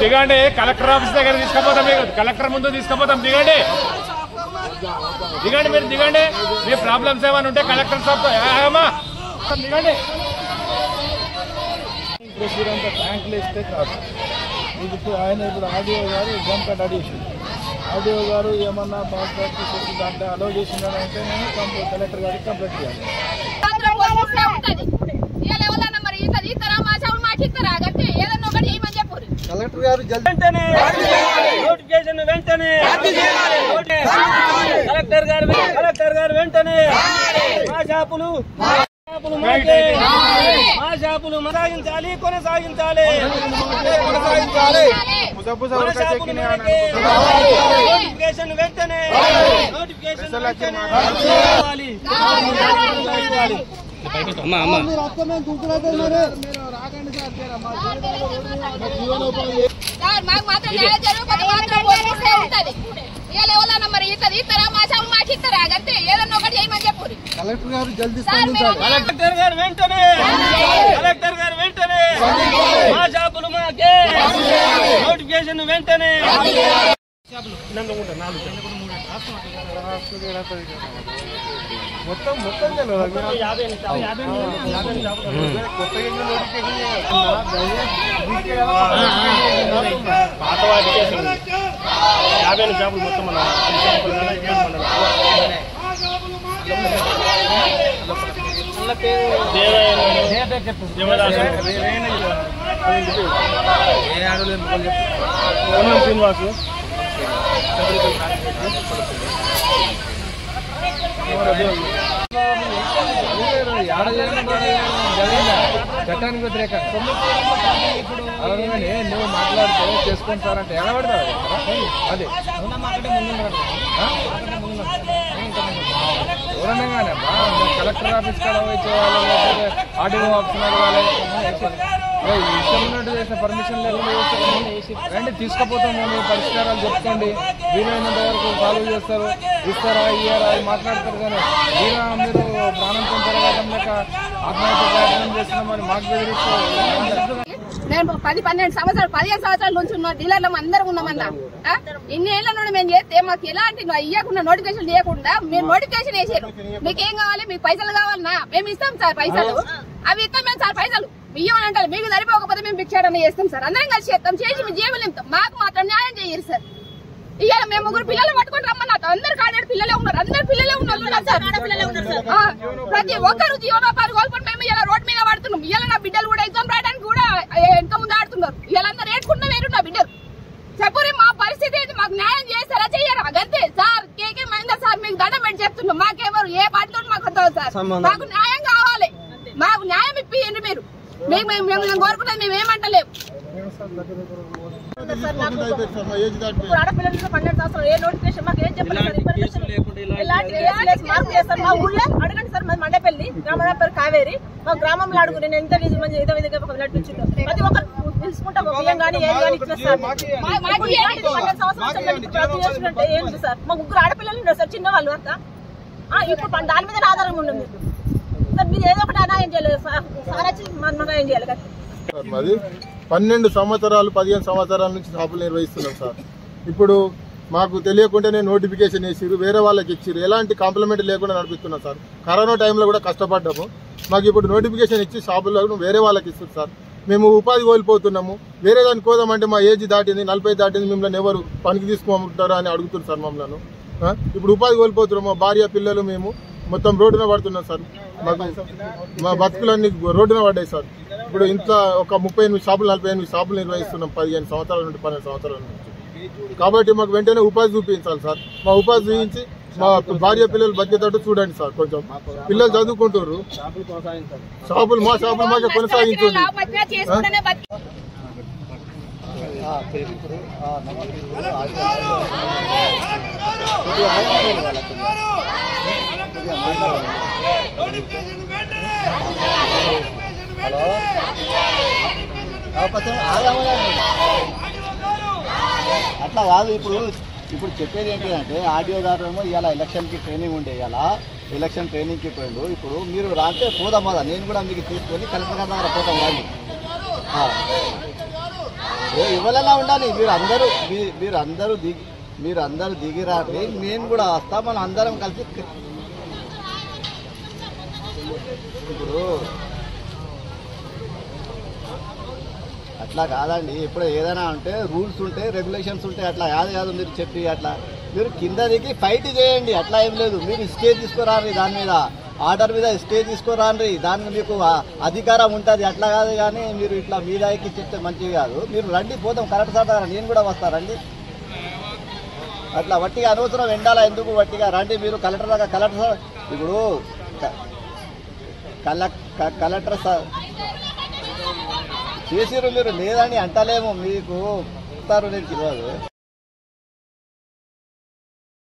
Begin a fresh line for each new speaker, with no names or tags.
దిగండి, collector office దగ్గర తీసుకుపోతాం, collector ముందు తీసుకుపోతాం. దిగండి దిగండి, మీరు దిగండి. మీ ప్రాబ్లమ్స్ ఏమైనా ఉంటే కలెక్టర్ సార్తో దిగండి.
ట్యాంకులు వేస్తే కాదు, ఇప్పుడు ఆయన ఇప్పుడు ఆర్డీఓ గారు ఎగ్జామ్ కార్డ్ అడిగేసి ఆర్డీఓ గారు ఏమన్నా బాగా ప్రాక్టీస్ చేసి దాంట్లో అలౌ చేసిందంటే నేను కలెక్టర్ గారికి కంప్లైంట్ చేయాలి. కలెక్టర్ గారు వెంటనే నోటిఫికేషన్ వెంటనే కలెక్టర్ గారు వెంటనే మా షాపులు కొనసాగించాలి నోటిఫికేషన్ వెంటనే కలెక్టర్ గారు జల్దీ కలెక్టర్ గారు వెంటనే మా షాపులు మాకే నోటిఫికేషన్ వెంటనే మొత్తం
పాత 50 షాపులు మొత్తం మన శ్రీనివాసు
చట్టానికి వ్యతిరేకంగా అలాగే నువ్వు మాట్లాడితే చేసుకొని సార్ అంటే ఎలా పడతావు? అదే దూరంగానే కలెక్టర్ ఆఫీస్ కాడ చేయాలి, ఆర్డీఓ ఆఫీస్ అడగాలి, ఇష్టం ఉన్నట్టు చేసిన పర్మిషన్ లేకుండా రండి తీసుకుపోతాము, మీరు పరిష్కారాలు చెప్పుకోండి, వీలైనంత వరకు సాల్వ్ చేస్తారు, ఇస్తారా ఇయ్యారా అని మాట్లాడతారు. కానీ మీరు ప్రాణంతో పెరగడం ఆత్మహత్య ప్రయత్నం చేస్తున్నామని మాకు బెదిరిస్తారు.
నేను 10-12 సంవత్సరాలు 15 సంవత్సరాల నుంచి ఉన్న డీలర్లు అందరూ ఉన్నామన్నా. ఇన్ని ఏళ్ల నుండి మేము చేస్తే మాకు ఎలాంటి ఇవ్వకుండా నోటిఫికేషన్ చేయకుండా మీరు నోటిఫికేషన్ వేసారు. మీకేం కావాలి? మీకు పైసలు కావాలన్నా మేము ఇస్తాం సార్, పైసలు అవి ఇస్తాం మేము సార్. పైసలు ఇవ్వాలంటారు, మీకు సరిపోకపోతే మేము భిక్షాటన చేస్తాం సార్. అందరం కలిసి చేస్తాం, చేసి మీ జీవులు నింపుతాం. మాకు మాత్రం న్యాయం చేయరు సార్. ఇవాళ మేము 3 పిల్లలు పట్టుకొని రమ్మన్నా, అందరు కాడాడు పిల్లలే ఉన్నారు, అందరు పిల్లలే ఉన్నారు సార్. ప్రతి ఒక్కరు జీవనోపాధి కోల్పోయి మేము ఇలా రోడ్డు మీద పడుతున్నాం. ఇవాళ నా బిడ్డలు కూడా ఎగ్జామ్ రాయడానికి కూడా ఎంత ముందు ఆడుతున్నారు. ఇవాళ అందరు ఏడ్చుకుంటూ వేరు నా బిడ్డలు. చెప్పురి మా పరిస్థితి ఏంటి? మాకు న్యాయం చేస్తారా చెయ్యరా? అంతే సార్. కేకే మహేందర్ సార్ మీకు దండం పెట్టి చెప్తున్నాం, మాకెవరు ఏ పార్టీలో మాకు వద్దాం సార్. మాకు న్యాయం కావాలి, మాకు న్యాయం ఇప్పియండి మీరు. మేము కోరుకున్నది మేము ఏమంటలేము. ఆడపిల్లలు 12 సంవత్సరాలు ఏ నోటిఫికేషన్ మాకు ఏం చెప్పలేదు సార్. మా ఊళ్ళో అడగండి సార్, మాది మండపల్లి, గ్రామ పేరు కావేరి. మా గ్రామంలో అడుగు నేను ఎంత మంది ఏదో విధంగా నడిపించిందో ప్రతి ఒక్కరు తెలుసుకుంటాం. బియ్యం కానీ ఏం కానీ ఇట్లా సార్ 12 సంవత్సరాలు అంటే ఏంటి సార్? మా 3 ఆడపిల్లలు ఉన్నారు సార్, చిన్నవాళ్ళు అంతా. ఇప్పుడు దాని మీద ఆధారంగా ఉండదు సార్. మీరు ఏదో ఒకటి అన్యాయం చేయలేదు సార్. సార్ వచ్చి అన్యాయం చేయాలి కదా.
మాది 12 సంవత్సరాలు 15 సంవత్సరాల నుంచి షాపులు నిర్వహిస్తున్నాం సార్. ఇప్పుడు మాకు తెలియకుండానే నోటిఫికేషన్ వేసిరు, వేరే వాళ్ళకి ఇచ్చిరు, ఎలాంటి కాంప్లిమెంట్ లేకుండా నడిపిస్తున్నాం సార్. కరోనా టైంలో కూడా కష్టపడ్డాము. మాకు ఇప్పుడు నోటిఫికేషన్ ఇచ్చి షాపుల్లో వేరే వాళ్ళకి ఇస్తుంది సార్. మేము ఉపాధి కోల్పోతున్నాము. వేరే దానికి కోదామంటే మా ఏజ్ దాటింది, 40 దాటింది, మిమ్మల్ని ఎవరు పనికి తీసుకోమంటారా అని అడుగుతున్నారు సార్ మమ్మల్ని. ఇప్పుడు ఉపాధి కోల్పోతున్నాము. మా భార్య పిల్లలు మేము మొత్తం రోడ్డున పడుతున్నాం సార్. మాకు మా బతుకులన్నీ రోడ్డున పడ్డాయి సార్. ఇప్పుడు ఇంట్లో ఒక 38 షాపులు 48 షాపులు నిర్వహిస్తున్నాం 15 సంవత్సరాల నుండి 12 సంవత్సరాల నుంచి. కాబట్టి మాకు వెంటనే ఉపాధి చూపించాలి సార్. మా ఉపాధి చూపించి మా భార్య పిల్లలు బతికేటట్టు చూడండి సార్. కొంచెం పిల్లలు చదువుకుంటారు, షాపులు మా షాపులు మాకే కొనసాగించండి.
హలో అట్లా కాదు. ఇప్పుడు చెప్పేది ఏంటంటే ఆడియో గారు ఇవాళ ఎలక్షన్కి ట్రైనింగ్ ఉండే, ఇవాళ ఎలక్షన్ ట్రైనింగ్కి పోయిండు. ఇప్పుడు మీరు రాంటే పోదాం కదా, నేను కూడా మీకు తీసుకొని కలెక్టర్ గారి దగ్గర పోతాం కానీ ఇవ్వాలన్నా ఉండాలి. మీరు అందరూ దిగిరాండి, నేను కూడా వస్తా, మనం అందరం కలిసి. ఇప్పుడు అట్లా కాదండి, ఇప్పుడు ఏదైనా అంటే రూల్స్ ఉంటాయి, రెగ్యులేషన్స్ ఉంటాయి. అట్లా కాదు మీరు చెప్పి అట్లా మీరు కింద దిగి ఫైట్ చేయండి, అట్లా ఏం లేదు. మీరు స్టే తీసుకురాండి, దాని మీద ఆర్డర్ మీద స్టే తీసుకురాండి, దానికి మీకు అధికారం ఉంటుంది. అట్లా కాదు కానీ మీరు ఇట్లా మీద ఎక్కి చెప్తే మంచిది కాదు. మీరు రండి, పోతాం కలెక్టర్ సార్ దగ్గర, నేను కూడా వస్తా రండి. అట్లా వట్టిగా అనవసరం ఎండాలా ఎందుకు, వట్టిగా రండి మీరు కలెక్టర్ దగ్గర. కలెక్టర్ సార్ ఇప్పుడు కలెక్టర్ సార్ చేసిరు, మీరు లేదని అంటలేము, మీకు ఇస్తారు, నేను తెలియదు.